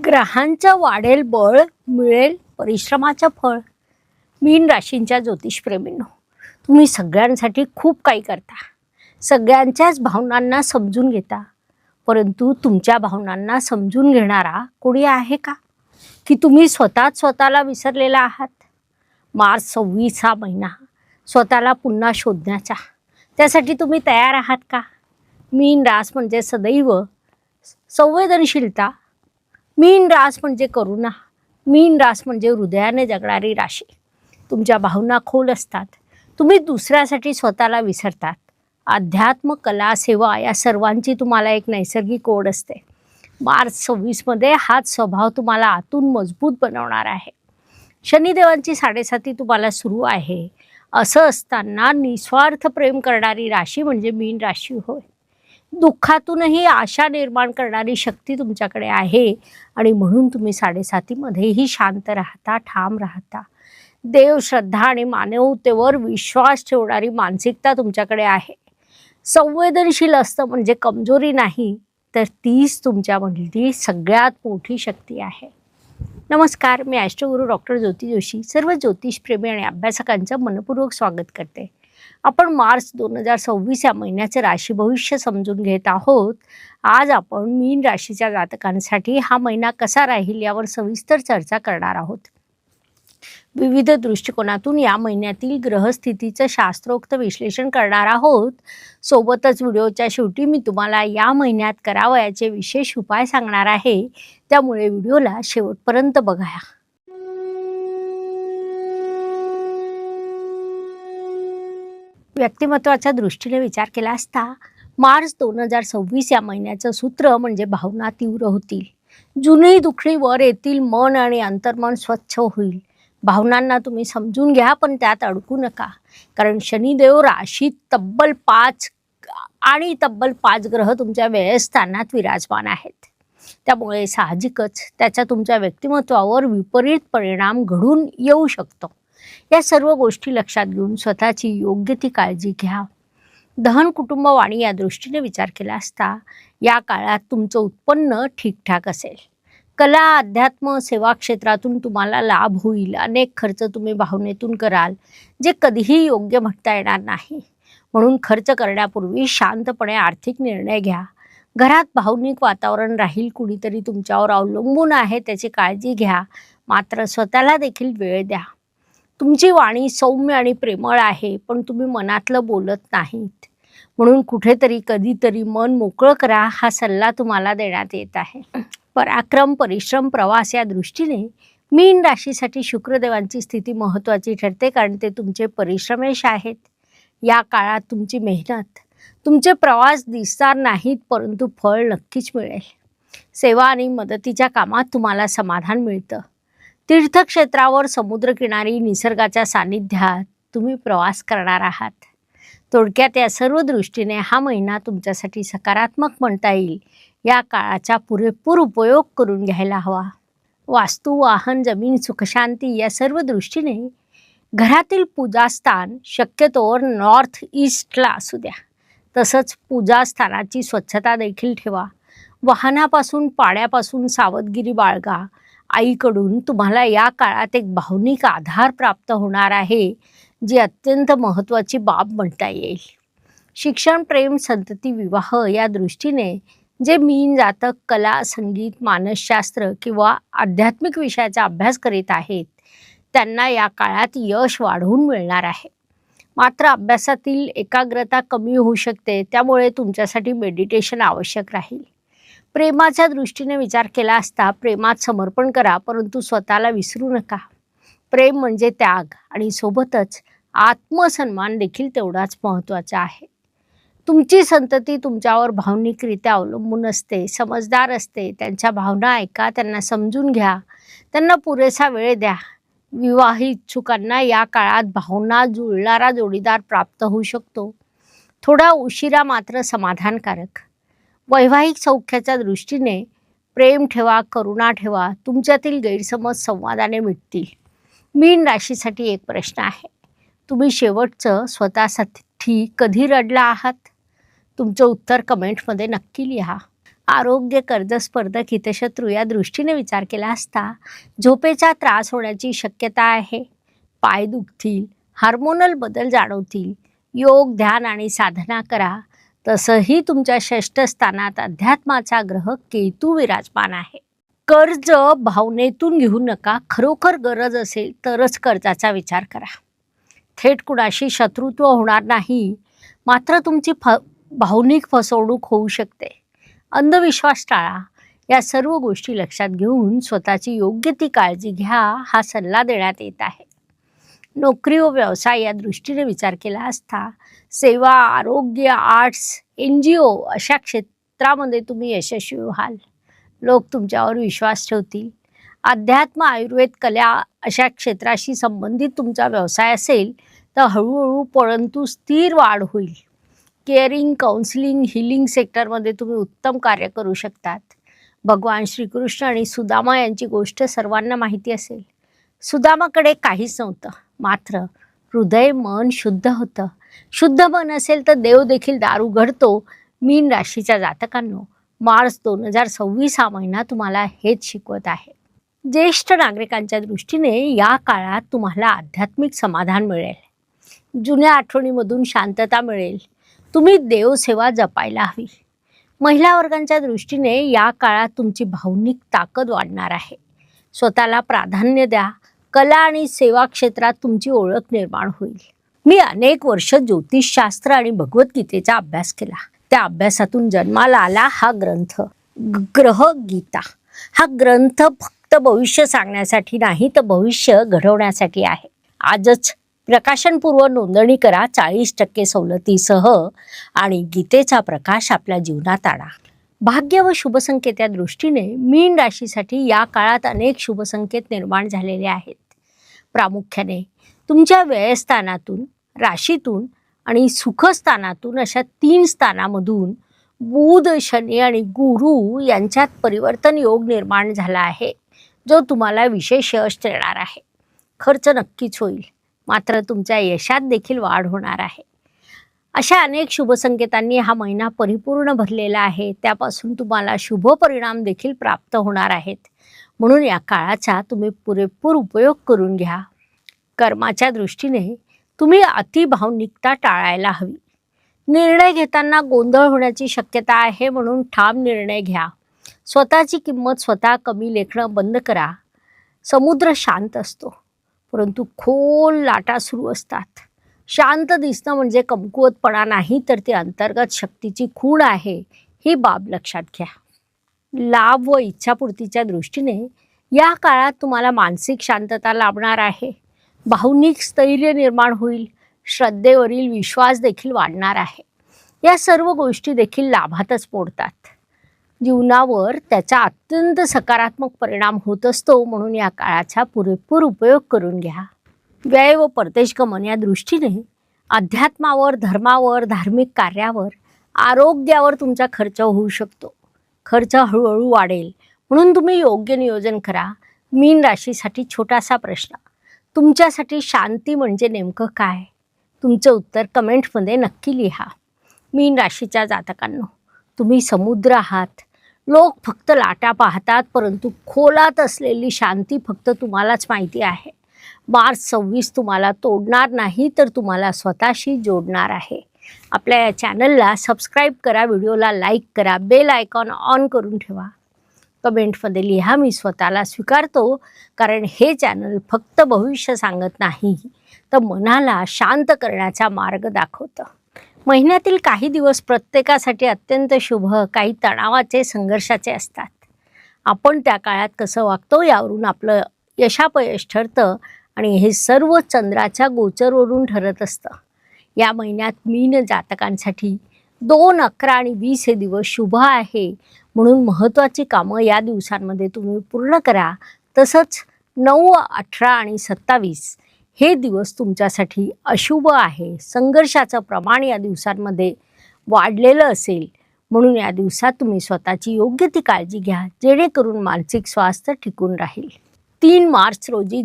ग्रहांचं वाढेल बळ, मिळेल परिश्रमाचं फळ. मीन राशींच्या ज्योतिषप्रेमींनो, तुम्ही सगळ्यांसाठी खूप काही करता, सगळ्यांच्याच भावनांना समजून घेता, परंतु तुमच्या भावनांना समजून घेणारा कोणी आहे का? की तुम्ही स्वतःला विसरलेला आहात? मार्च 26 हा महिना स्वतःला पुन्हा शोधण्याचा, त्यासाठी तुम्ही तयार आहात का? मीन रास म्हणजे सदैव संवेदनशीलता, मीन रास म्हणजे करुणा, मीन रास म्हणजे हृदयाने जगणारी राशी. तुमच्या भावना खोल असतात, तुम्ही दुसऱ्यासाठी स्वतःला विसरतात. अध्यात्म, कला, सेवा या सर्वांची तुम्हाला एक नैसर्गिक ओढ असते. मार्च 26मध्ये हाच स्वभाव तुम्हाला आतून मजबूत बनवणार आहे. शनिदेवांची 7.5 तुम्हाला सुरू आहे. असं असताना निस्वार्थ प्रेम करणारी राशी म्हणजे मीन राशी होय. दुःखातूनही आशा निर्माण करणारी शक्ती तुमच्याकडे आहे आणि म्हणून तुम्ही 7.5मध्येही शांत राहता, ठाम राहता. देव, श्रद्धा आणि मानवतेवर विश्वास ठेवणारी मानसिकता तुमच्याकडे आहे. संवेदनशील असतं म्हणजे कमजोरी नाही, तर तीच तुमच्यामधली सगळ्यात मोठी शक्ती आहे. नमस्कार, मी ॲस्ट्रोगुरू डॉक्टर ज्योती जोशी सर्व ज्योतिषप्रेमी आणि अभ्यासकांचं मनपूर्वक स्वागत करते. आपण मार्च 2026 या महिन्याचे राशी भविष्य समजून घेत आहोत. आज आपण मीन राशीच्या जातकांसाठी हा महिना कसा राहील यावर सविस्तर चर्चा करणार आहोत. विविध दृष्टिकोनातून या महिन्यातील ग्रहस्थितीचं शास्त्रोक्त विश्लेषण करणार आहोत. सोबतच व्हिडिओच्या शेवटी मी तुम्हाला या महिन्यात करावयाचे विशेष उपाय सांगणार आहे, त्यामुळे व्हिडिओला शेवटपर्यंत बघा. व्यक्तिमत्वाच्या दृष्टीने विचार केला असता मार्च 2026 या महिन्याचं सूत्र म्हणजे भावना तीव्र होतील, जुनी दुखणी वर येतील, मन आणि अंतर्मन स्वच्छ होईल. भावनांना तुम्ही समजून घ्या, पण त्यात अडकू नका, कारण शनिदेव राशीत तब्बल 5 ग्रह तुमच्या व्ययस्थानात विराजमान आहेत. त्यामुळे साहजिकच त्याचा तुमच्या व्यक्तिमत्वावर विपरीत परिणाम घडून येऊ शकतो. या सर्व गोष्टी लक्षात घेऊन स्वतःची योग्य ती काळजी घ्या. धन, कुटुंब, वाणी या दृष्टीने विचार केला असता या काळात तुमचं उत्पन्न ठीकठाक असेल. कला, अध्यात्म, सेवा क्षेत्रातून तुम्हाला लाभ होईल. अनेक खर्च तुम्ही भावनेतून कराल, जे कधीही योग्य म्हणता येणार नाही. म्हणून खर्च करण्यापूर्वी शांतपणे आर्थिक निर्णय घ्या. घरात भावनिक वातावरण राहील, कुणीतरी तुमच्यावर अवलंबून आहे त्याची काळजी घ्या, मात्र स्वतःला देखील वेळ द्या. तुमची वाणी सौम्य आणि प्रेमळ आहे, पण तुम्ही मनातलं बोलत नाहीत, म्हणून कुठेतरी कधीतरी मन मोकळं करा, हा सल्ला तुम्हाला देण्यात येत आहे. पराक्रम, परिश्रम, प्रवास या दृष्टीने मीन राशीसाठी शुक्रदेवांची स्थिती महत्त्वाची ठरते, कारण ते तुमचे परिश्रमेश आहेत. या काळात तुमची मेहनत, तुमचे प्रवास दिसणार नाहीत, परंतु फळ नक्कीच मिळेल. सेवा आणि मदतीच्या कामात तुम्हाला समाधान मिळतं. तीर्थक्षेत्रावर, समुद्रकिनारी, निसर्गाच्या सानिध्यात तुम्ही प्रवास करणार आहात. थोडक्यात या सर्व दृष्टीने हा महिना तुमच्यासाठी सकारात्मक म्हणता येईल. या काळाचा पुरेपूर उपयोग करून घ्यायला हवा. वास्तू, वाहन, जमीन, सुखशांती या सर्व दृष्टीने घरातील पूजास्थान शक्यतोवर नॉर्थ ईस्टला असू द्या. तसंच पूजास्थानाची स्वच्छता देखील ठेवा. वाहनापासून, पाण्यापासून सावधगिरी बाळगा. आईकडून तुम्हाला या काळात एक भावनिक आधार प्राप्त होणार आहे, जी अत्यंत महत्त्वाची बाब म्हणता येईल. शिक्षण, प्रेम, संतती, विवाह या दृष्टीने जे मीन जातक कला, संगीत, मानसशास्त्र किंवा आध्यात्मिक विषयाचा अभ्यास करीत आहेत, त्यांना या काळात यश वाढवून मिळणार आहे. मात्र अभ्यासातील एकाग्रता कमी होऊ शकते, त्यामुळे तुमच्यासाठी मेडिटेशन आवश्यक राहील. प्रेमाच्या दृष्टीने विचार केला असता प्रेमात समर्पण करा, परंतु स्वतःला विसरू नका. प्रेम म्हणजे त्याग आणि सोबतच आत्मसन्मान देखील तेवढाच महत्त्वाचा आहे. तुमची संतती तुमच्यावर भावनिकरित्या अवलंबून असते, समजदार असते. त्यांच्या भावना ऐका, त्यांना समजून घ्या, त्यांना पुरेसा वेळ द्या. विवाहित इच्छुकांना या काळात भावना जुळणारा जोडीदार प्राप्त होऊ शकतो, थोडा उशिरा मात्र समाधानकारक. वैवाहिक सौख्याच्या दृष्टीने प्रेम ठेवा, करुणा ठेवा. तुमच्यातील गैरसमज संवादाने मिटतील. मीन राशीसाठी एक प्रश्न आहे, तुम्ही शेवटचं स्वतःसाठी कधी रडला आहात? तुमचं उत्तर कमेंटमध्ये नक्की लिहा. आरोग्य, कर्ज, स्पर्धक, हितशत्रू या दृष्टीने विचार केला असता झोपेचा त्रास होण्याची शक्यता आहे. पाय दुखतील, हार्मोनल बदल जाणवतील. योग, ध्यान आणि साधना करा. तसंही तुमच्या 6ष्ठ स्थानात अध्यात्माचा ग्रह केतू विराजमान आहे. कर्ज भावनेतून घेऊ नका. खरोखर गरज असेल तरच कर्जाचा विचार करा. थेट कुणाशी शत्रुत्व होणार नाही, मात्र तुमची भावनिक फसवणूक होऊ शकते. अंधविश्वास टाळा. या सर्व गोष्टी लक्षात घेऊन स्वतःची योग्य ती काळजी घ्या, हा सल्ला देण्यात येत आहे. नोकरी व व्यवसाय या दृष्टीने विचार केला असता सेवा, आरोग्य, आर्ट्स, NGO अशा क्षेत्रामध्ये तुम्ही यशस्वी व्हाल. लोक तुमच्यावर विश्वास ठेवतील. अध्यात्म, आयुर्वेद, कला अशा क्षेत्राशी संबंधित तुमचा व्यवसाय असेल तर हळूहळू परंतु स्थिर वाढ होईल. केअरिंग, काउन्सिलिंग, हिलिंग सेक्टरमध्ये तुम्ही उत्तम कार्य करू शकतात. भगवान श्रीकृष्ण आणि सुदामा यांची गोष्ट सर्वांना माहिती असेल. सुदामाकडे काहीच नव्हतं, मात्र हृदय, मन शुद्ध होतं. शुद्ध मन असेल तर देव देखील दार उघडतो. मीन राशीच्या जातकांनो, मार्च 2026 हा महिना तुम्हाला हेच शिकवत आहे. ज्येष्ठ नागरिकांच्या दृष्टीने या काळात तुम्हाला आध्यात्मिक समाधान मिळेल. जुन्या आठवणीमधून शांतता मिळेल. तुम्ही देवसेवा जपायला हवी. महिला वर्गांच्या दृष्टीने या काळात तुमची भावनिक ताकद वाढणार आहे. स्वतःला प्राधान्य द्या. कला आणि सेवा क्षेत्रात तुमची ओळख निर्माण होईल. मी अनेक वर्ष ज्योतिषशास्त्र आणि भगवद्गीतेचा अभ्यास केला. त्या अभ्यासातून जन्माला आला हा ग्रंथ, ग्रह गीता. हा ग्रंथ फक्त भविष्य सांगण्यासाठी नाही तर भविष्य घडवण्यासाठी आहे. आजच प्रकाशनपूर्व नोंदणी करा 40% सवलतीसह आणि गीतेचा प्रकाश आपल्या जीवनात आणा. भाग्य व शुभसंकेत या दृष्टीने मीन राशीसाठी या काळात अनेक शुभसंकेत निर्माण झालेले आहेत. प्रामुख्याने तुमच्या व्ययस्थानातून, राशीतून आणि सुखस्थानातून अशा 3 स्थानामधून बुध, शनी आणि गुरु यांच्यात परिवर्तन योग निर्माण झाला आहे, जो तुम्हाला विशेष यश देणार आहे. खर्च नक्कीच होईल, मात्र तुमच्या यशात देखील वाढ होणार आहे. अशा अनेक शुभसंकेतांनी हा महिना परिपूर्ण भरलेला आहे. त्यापासून तुम्हाला शुभ परिणाम देखील प्राप्त होणार आहेत. म्हणून या काळाचा तुम्ही पुरेपूर उपयोग करून घ्या. कर्माच्या दृष्टीने तुम्ही अतिभावनिकता टाळायला हवी. निर्णय घेताना गोंधळ होण्याची शक्यता आहे, म्हणून ठाम निर्णय घ्या. स्वतःची किंमत स्वतः कमी लेखणं बंद करा. समुद्र शांत असतो, परंतु खोल लाटा सुरू असतात. शांत दिसणं म्हणजे कमकुवतपणा नाही, तर ती अंतर्गत शक्तीची खूण आहे, ही बाब लक्षात घ्या. लाभ व इच्छापूर्तीच्या दृष्टीने या काळात तुम्हाला मानसिक शांतता लाभणार आहे. भावनिक स्थैर्य निर्माण होईल. श्रद्धेवरील विश्वास देखील वाढणार आहे. या सर्व गोष्टी देखील लाभातच मोडतात. जीवनावर त्याचा अत्यंत सकारात्मक परिणाम होत असतो. म्हणून या काळाचा पुरेपूर उपयोग करून घ्या. व्यय व परदेशगमन या दृष्टीने अध्यात्मावर, धर्मावर, धार्मिक कार्यावर, आरोग्यावर तुमचा खर्च होऊ शकतो. खर्च हळूहळू वाढेल, म्हणून तुम्ही योग्य नियोजन करा. मीन राशीसाठी छोटासा प्रश्न, तुमच्यासाठी शांती म्हणजे नेमकं काय? तुमचं उत्तर कमेंटमध्ये नक्की लिहा. मीन राशीच्या जातकांनो, तुम्ही समुद्र आहात. लोक फक्त लाटा पाहतात, परंतु खोलात असलेली शांती फक्त तुम्हालाच माहिती आहे. मार्च 26 तुम्हाला तोडणार नाही, तर तुम्हाला स्वतःशी जोडणार आहे. आपल्या या चॅनलला सबस्क्राईब करा, व्हिडिओला लाईक करा, बेल आयकॉन ऑन करून ठेवा. कमेंटमध्ये लिहा, मी स्वतःला स्वीकारतो, कारण हे चॅनल फक्त भविष्य सांगत नाही, तर मनाला शांत करण्याचा मार्ग दाखवतं. महिन्यातील काही दिवस प्रत्येकासाठी अत्यंत शुभ, काही तणावाचे, संघर्षाचे असतात. आपण त्या काळात कसं वागतो यावरून आपलं यशापयश ठरतं आणि हे सर्व चंद्राच्या गोचरवरून ठरत असतं. या महिन्यात मीन जातकांसाठी 2, 11 आणि 20 हे दिवस शुभ आहे. म्हणून महत्त्वाची कामं या दिवसांमध्ये तुम्ही पूर्ण करा. तसंच 9, 18 आणि 27 हे दिवस तुमच्यासाठी अशुभ आहे. संघर्षाचं प्रमाण या दिवसांमध्ये वाढलेलं असेल, म्हणून या दिवसात तुम्ही स्वतःची योग्य ती काळजी घ्या, जेणेकरून मानसिक स्वास्थ्य टिकून राहील. 3 मार्च रोजी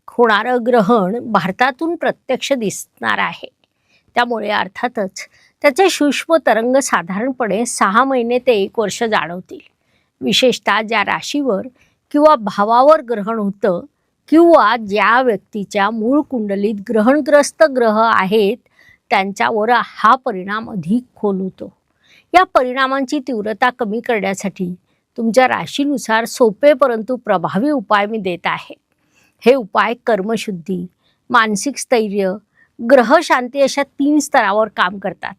होणारं ग्रहण भारतातून प्रत्यक्ष दिसणार आहे. त्यामुळे अर्थातच त्याचे सूक्ष्म तरंग साधारणपणे 6 महिने ते 1 वर्ष जाणवतील. विशेषतः ज्या राशीवर किंवा भावावर ग्रहण होतं किंवा ज्या व्यक्तीच्या मूळ कुंडलीत ग्रहणग्रस्त ग्रह आहेत त्यांच्यावर हा परिणाम अधिक खोल होतो. या परिणामांची तीव्रता कमी करण्यासाठी तुमच्या राशीनुसार सोपे परंतु प्रभावी उपाय मी देत आहे. हे उपाय कर्मशुद्धी, मानसिक स्थैर्य, ग्रहशांती अशा 3 स्तरावर काम करतात.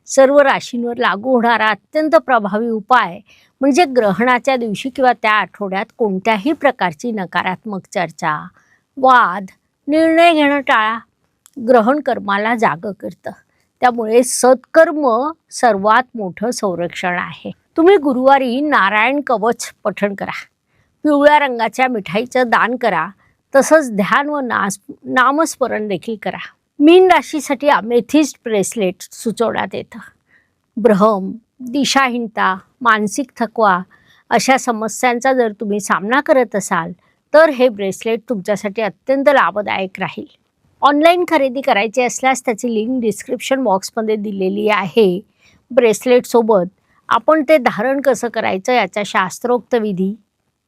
सर्व राशींवर लागू होणारा अत्यंत प्रभावी उपाय म्हणजे ग्रहणाच्या दिवशी किंवा त्या आठवड्यात कोणत्याही प्रकारची नकारात्मक चर्चा, वाद, निर्णय घेणं टाळा. ग्रहण कर्माला जागं करतं, त्यामुळे सत्कर्म सर्वात मोठं संरक्षण आहे. तुम्ही गुरुवारी नारायण कवच पठण करा, पिवळ्या रंगाच्या मिठाईचं दान करा, तसंच ध्यान व नामस्मरण देखील करा. मीन राशीसाठी अमेथिस्ट ब्रेसलेट सुचवण्यात येतं. भ्रम, दिशाहीनता, मानसिक थकवा अशा समस्यांचा जर तुम्ही सामना करत असाल तर हे ब्रेसलेट तुमच्यासाठी अत्यंत लाभदायक राहील. ऑनलाईन खरेदी करायची असल्यास त्याची लिंक डिस्क्रिप्शन बॉक्समध्ये दिलेली आहे. ब्रेसलेटसोबत आपण ते धारण कसं करायचं याचा शास्त्रोक्त विधी,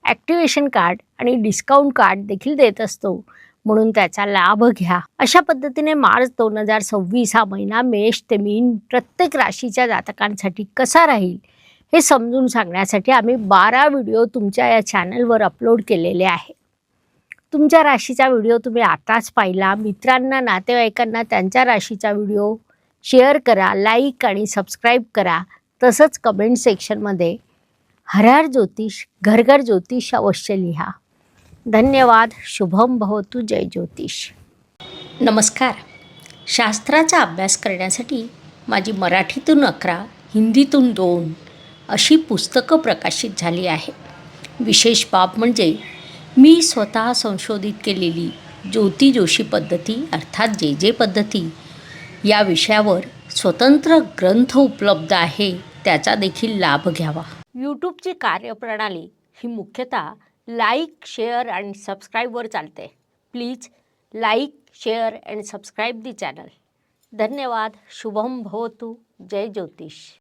ॲक्टिवेशन कार्ड आणि डिस्काउंट कार्ड देखील देत असतो, म्हणून त्याचा लाभ घ्या. अशा पद्धतीने मार्च 2026 हा महिना मेष ते मीन प्रत्येक राशीच्या जातकांसाठी कसा राहील हे समजून सांगण्यासाठी आम्ही 12 व्हिडिओ तुमच्या या चॅनलवर अपलोड केलेले आहे. तुमच्या राशीचा व्हिडिओ तुम्ही आताच पाहिला. मित्रांना, नातेवाईकांना त्यांच्या राशीचा व्हिडिओ शेअर करा, लाईक आणि सबस्क्राईब करा. तसंच कमेंट सेक्शनमध्ये हर हर ज्योतिष, घर घर ज्योतिष अवश्य लिहा. धन्यवाद. शुभम भवतु. जय ज्योतिष. नमस्कार. शास्त्राचा अभ्यास करण्यासाठी माझी मराठीतून 11, हिंदीतून 2 अशी पुस्तकं प्रकाशित झाली आहे. विशेष बाब म्हणजे मी स्वतः संशोधित केलेली ज्योती जोशी पद्धती अर्थात जे पद्धती या विषयावर स्वतंत्र ग्रंथ उपलब्ध आहे, त्याचा देखील लाभ घ्यावा. यूट्यूबची कार्यप्रणाली ही मुख्यतः लाईक, शेअर आणि सबस्क्राईबवर चालते. Please like, share and subscribe the channel. धन्यवाद. शुभम भवतु. जय ज्योतिष.